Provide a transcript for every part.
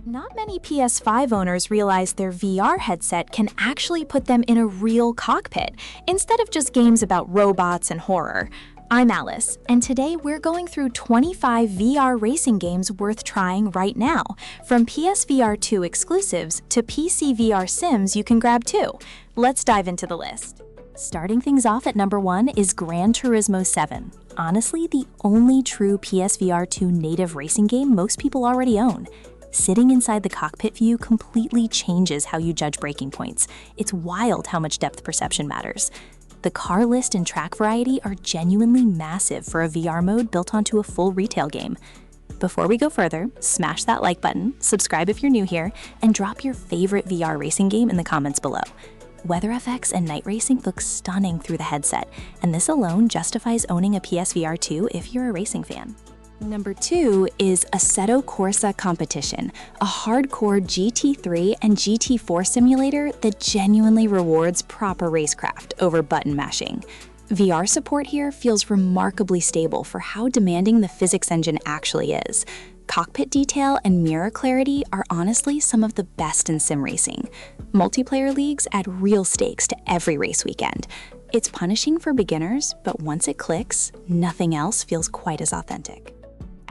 Not many PS5 owners realize their VR headset can actually put them in a real cockpit, instead of just games about robots and horror. I'm Alice, and today we're going through 25 VR racing games worth trying right now, from PSVR 2 exclusives to PC VR sims you can grab too. Let's dive into the list. Starting things off at number 1 is Gran Turismo 7. Honestly, the only true PSVR 2 native racing game most people already own. Sitting inside the cockpit view completely changes how you judge braking points. It's wild how much depth perception matters. The car list and track variety are genuinely massive for a VR mode built onto a full retail game. Before we go further, smash that like button, subscribe if you're new here, and drop your favorite VR racing game in the comments below. Weather effects and night racing look stunning through the headset, and this alone justifies owning a PSVR 2 if you're a racing fan. Number 2 is Assetto Corsa Competizione, a hardcore GT3 and GT4 simulator that genuinely rewards proper racecraft over button mashing. VR support here feels remarkably stable for how demanding the physics engine actually is. Cockpit detail and mirror clarity are honestly some of the best in sim racing. Multiplayer leagues add real stakes to every race weekend. It's punishing for beginners, but once it clicks, nothing else feels quite as authentic.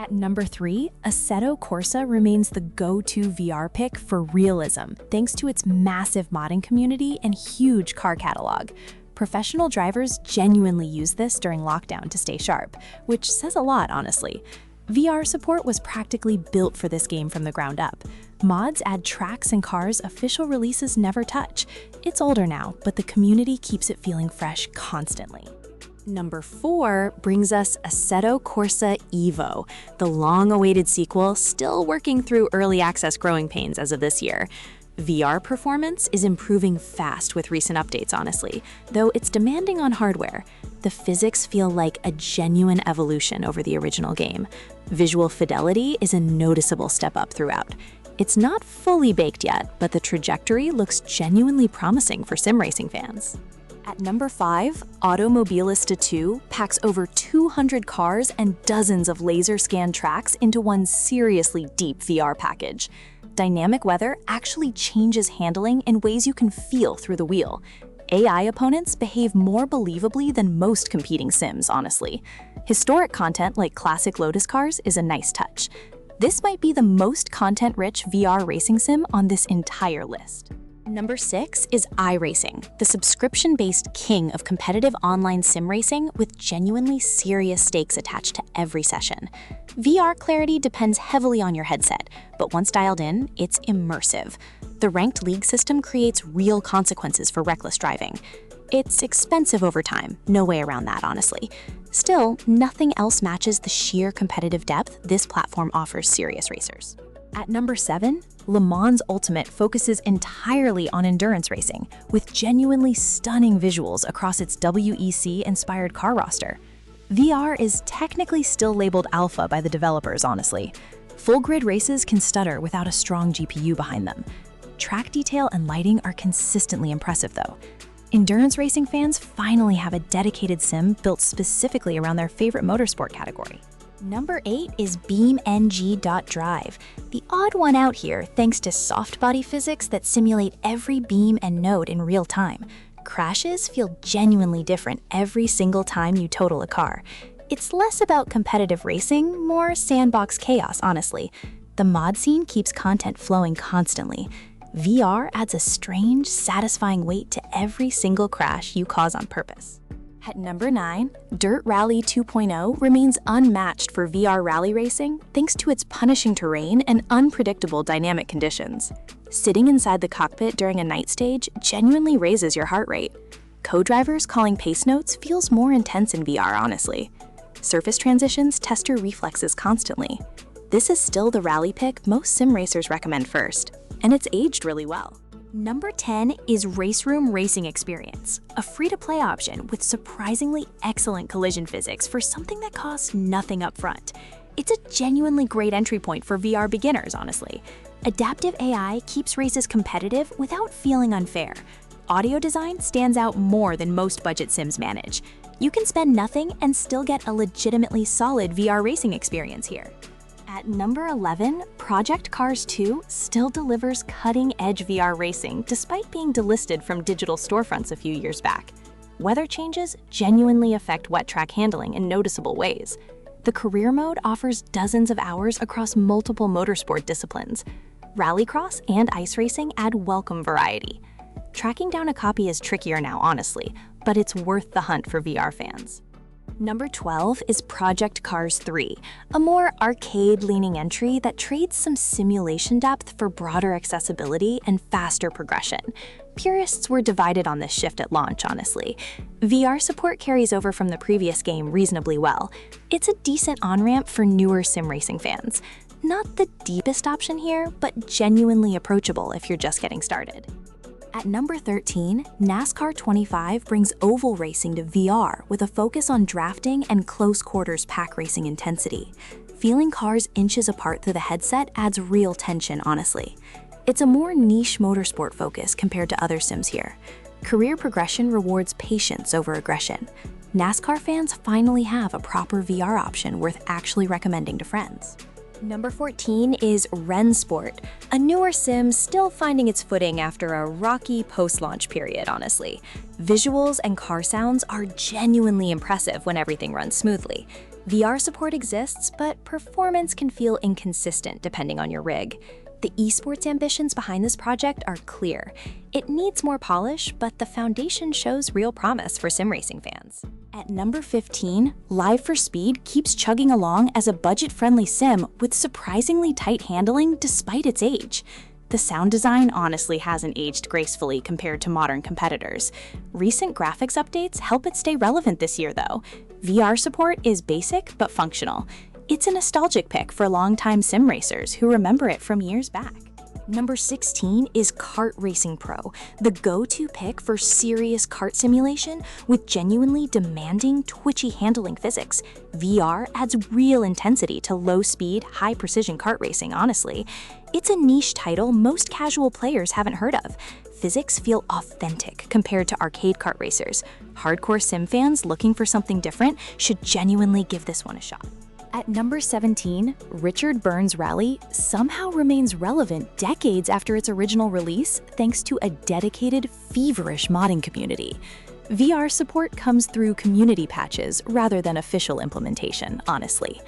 At number 3, Assetto Corsa remains the go-to VR pick for realism, thanks to its massive modding community and huge car catalog. Professional drivers genuinely use this during lockdown to stay sharp, which says a lot, honestly. VR support was practically built for this game from the ground up. Mods add tracks and cars official releases never touch. It's older now, but the community keeps it feeling fresh constantly. Number 4 brings us Assetto Corsa Evo, the long-awaited sequel still working through early access growing pains as of this year. VR performance is improving fast with recent updates, honestly, though it's demanding on hardware. The physics feel like a genuine evolution over the original game. Visual fidelity is a noticeable step up throughout. It's not fully baked yet, but the trajectory looks genuinely promising for sim racing fans. At number 5, Automobilista 2 packs over 200 cars and dozens of laser-scanned tracks into one seriously deep VR package. Dynamic weather actually changes handling in ways you can feel through the wheel. AI opponents behave more believably than most competing sims, honestly. Historic content like classic Lotus cars is a nice touch. This might be the most content-rich VR racing sim on this entire list. Number 6 is iRacing, the subscription-based king of competitive online sim racing with genuinely serious stakes attached to every session. VR clarity depends heavily on your headset, but once dialed in, it's immersive. The ranked league system creates real consequences for reckless driving. It's expensive over time, no way around that, honestly. Still, nothing else matches the sheer competitive depth this platform offers serious racers. At number 7, Le Mans Ultimate focuses entirely on endurance racing, with genuinely stunning visuals across its WEC-inspired car roster. VR is technically still labeled alpha by the developers, honestly. Full-grid races can stutter without a strong GPU behind them. Track detail and lighting are consistently impressive, though. Endurance racing fans finally have a dedicated sim built specifically around their favorite motorsport category. Number 8 is BeamNG.drive, the odd one out here thanks to soft body physics that simulate every beam and node in real time. Crashes feel genuinely different every single time you total a car. It's less about competitive racing, more sandbox chaos, honestly. The mod scene keeps content flowing constantly. VR adds a strange, satisfying weight to every single crash you cause on purpose. At number 9, Dirt Rally 2.0 remains unmatched for VR rally racing thanks to its punishing terrain and unpredictable dynamic conditions. Sitting inside the cockpit during a night stage genuinely raises your heart rate. Co-drivers calling pace notes feels more intense in VR, honestly. Surface transitions test your reflexes constantly. This is still the rally pick most sim racers recommend first, and it's aged really well. Number 10 is RaceRoom Racing Experience, a free-to-play option with surprisingly excellent collision physics for something that costs nothing up front. It's a genuinely great entry point for VR beginners, honestly. Adaptive AI keeps races competitive without feeling unfair. Audio design stands out more than most budget sims manage. You can spend nothing and still get a legitimately solid VR racing experience here. At number 11, Project Cars 2 still delivers cutting-edge VR racing despite being delisted from digital storefronts a few years back. Weather changes genuinely affect wet track handling in noticeable ways. The career mode offers dozens of hours across multiple motorsport disciplines. Rallycross and ice racing add welcome variety. Tracking down a copy is trickier now, honestly, but it's worth the hunt for VR fans. Number 12 is Project Cars 3, a more arcade-leaning entry that trades some simulation depth for broader accessibility and faster progression. Purists were divided on this shift at launch, honestly. VR support carries over from the previous game reasonably well. It's a decent on-ramp for newer sim racing fans. Not the deepest option here, but genuinely approachable if you're just getting started. At number 13, NASCAR 25 brings oval racing to VR with a focus on drafting and close quarters pack racing intensity. Feeling cars inches apart through the headset adds real tension, honestly. It's a more niche motorsport focus compared to other sims here. Career progression rewards patience over aggression. NASCAR fans finally have a proper VR option worth actually recommending to friends. Number 14 is Rennsport, a newer sim still finding its footing after a rocky post-launch period, honestly. Visuals and car sounds are genuinely impressive when everything runs smoothly. VR support exists, but performance can inconsistent inconsistent depending on your rig. The esports ambitions behind this project are clear. It needs more polish, but the foundation shows real promise for sim racing fans. At number 15, Live for Speed keeps chugging along as a budget-friendly sim with surprisingly tight handling despite its age. The sound design honestly hasn't aged gracefully compared to modern competitors. Recent graphics updates help it stay relevant this year, though. VR support is basic but functional. It's a nostalgic pick for longtime sim racers who remember it from years back. Number 16 is Kart Racing Pro, the go-to pick for serious kart simulation with genuinely demanding, twitchy handling physics. VR adds real intensity to low-speed, high-precision kart racing, honestly. It's a niche title most casual players haven't heard of. Physics feel authentic compared to arcade kart racers. Hardcore sim fans looking for something different should genuinely give this one a shot. At number 17, Richard Burns Rally somehow remains relevant decades after its original release thanks to a dedicated, feverish modding community. VR support comes through community patches rather than official implementation, honestly.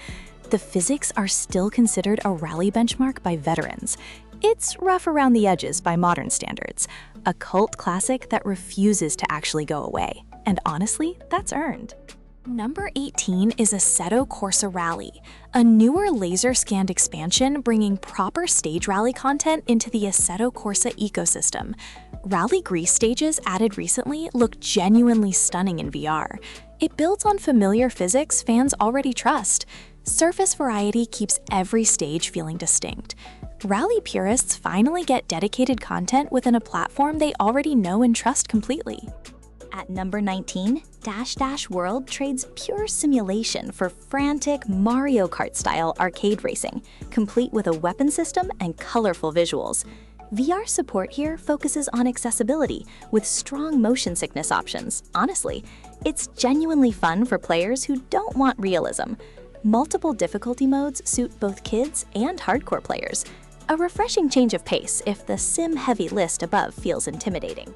The physics are still considered a rally benchmark by veterans. It's rough around the edges by modern standards, a cult classic that refuses to actually go away. And honestly, that's earned. Number 18 is Assetto Corsa Rally, a newer laser-scanned expansion bringing proper stage rally content into the Assetto Corsa ecosystem. Rally grease stages added recently look genuinely stunning in VR. It builds on familiar physics fans already trust. Surface variety keeps every stage feeling distinct. Rally purists finally get dedicated content within a platform they already know and trust completely. At number 19, Dash Dash World trades pure simulation for frantic Mario Kart-style arcade racing, complete with a weapon system and colorful visuals. VR support here focuses on accessibility with strong motion sickness options. Honestly, it's genuinely fun for players who don't want realism. Multiple difficulty modes suit both kids and hardcore players. A refreshing change of pace if the sim-heavy list above feels intimidating.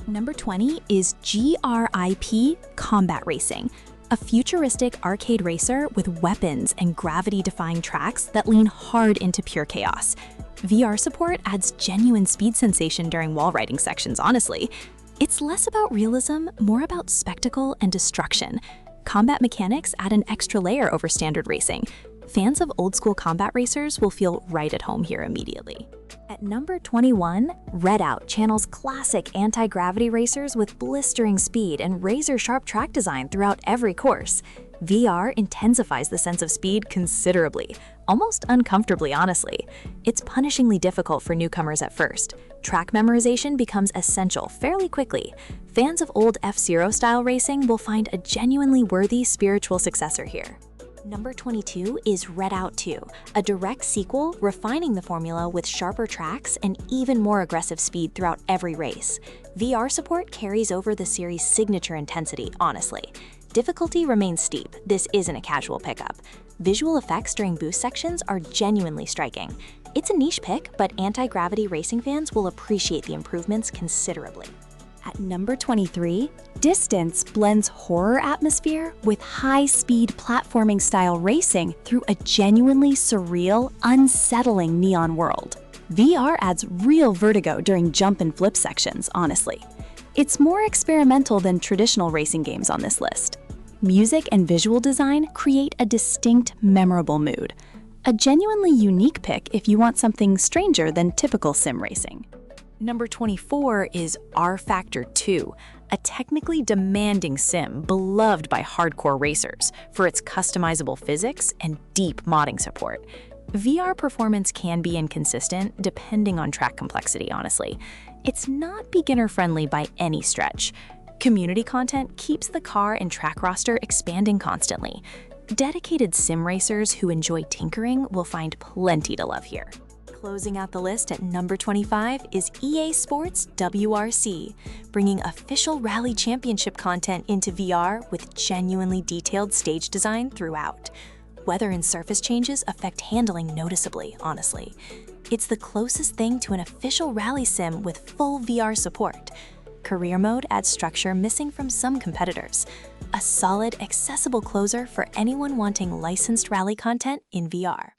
Number 20 is GRIP Combat Racing, a futuristic arcade racer with weapons and gravity-defying tracks that lean hard into pure chaos. VR support adds genuine speed sensation during wall riding sections, honestly. It's less about realism, more about spectacle and destruction. Combat mechanics add an extra layer over standard racing. Fans of old-school combat racers will feel right at home here immediately. At number 21, Redout channels classic anti-gravity racers with blistering speed and razor-sharp track design throughout every course. VR intensifies the sense of speed considerably, almost uncomfortably, honestly. It's punishingly difficult for newcomers at first. Track memorization becomes essential fairly quickly. Fans of old F-Zero style racing will find a genuinely worthy spiritual successor here. Number 22 is Redout 2, a direct sequel refining the formula with sharper tracks and even more aggressive speed throughout every race. VR support carries over the series' signature intensity, honestly. Difficulty remains steep. This isn't a casual pickup. Visual effects during boost sections are genuinely striking. It's a niche pick, but anti-gravity racing fans will appreciate the improvements considerably. At number 23, Distance blends horror atmosphere with high-speed platforming-style racing through a genuinely surreal, unsettling neon world. VR adds real vertigo during jump and flip sections, honestly. It's more experimental than traditional racing games on this list. Music and visual design create a distinct, memorable mood. A genuinely unique pick if you want something stranger than typical sim racing. Number 24 is R-Factor 2, a technically demanding sim beloved by hardcore racers for its customizable physics and deep modding support. VR performance can be inconsistent depending on track complexity, honestly. It's not beginner-friendly by any stretch. Community content keeps the car and track roster expanding constantly. Dedicated sim racers who enjoy tinkering will find plenty to love here. Closing out the list at number 25 is EA Sports WRC, bringing official Rally Championship content into VR with genuinely detailed stage design throughout. Weather and surface changes affect handling noticeably, honestly. It's the closest thing to an official rally sim with full VR support. Career mode adds structure missing from some competitors. A solid, accessible closer for anyone wanting licensed rally content in VR.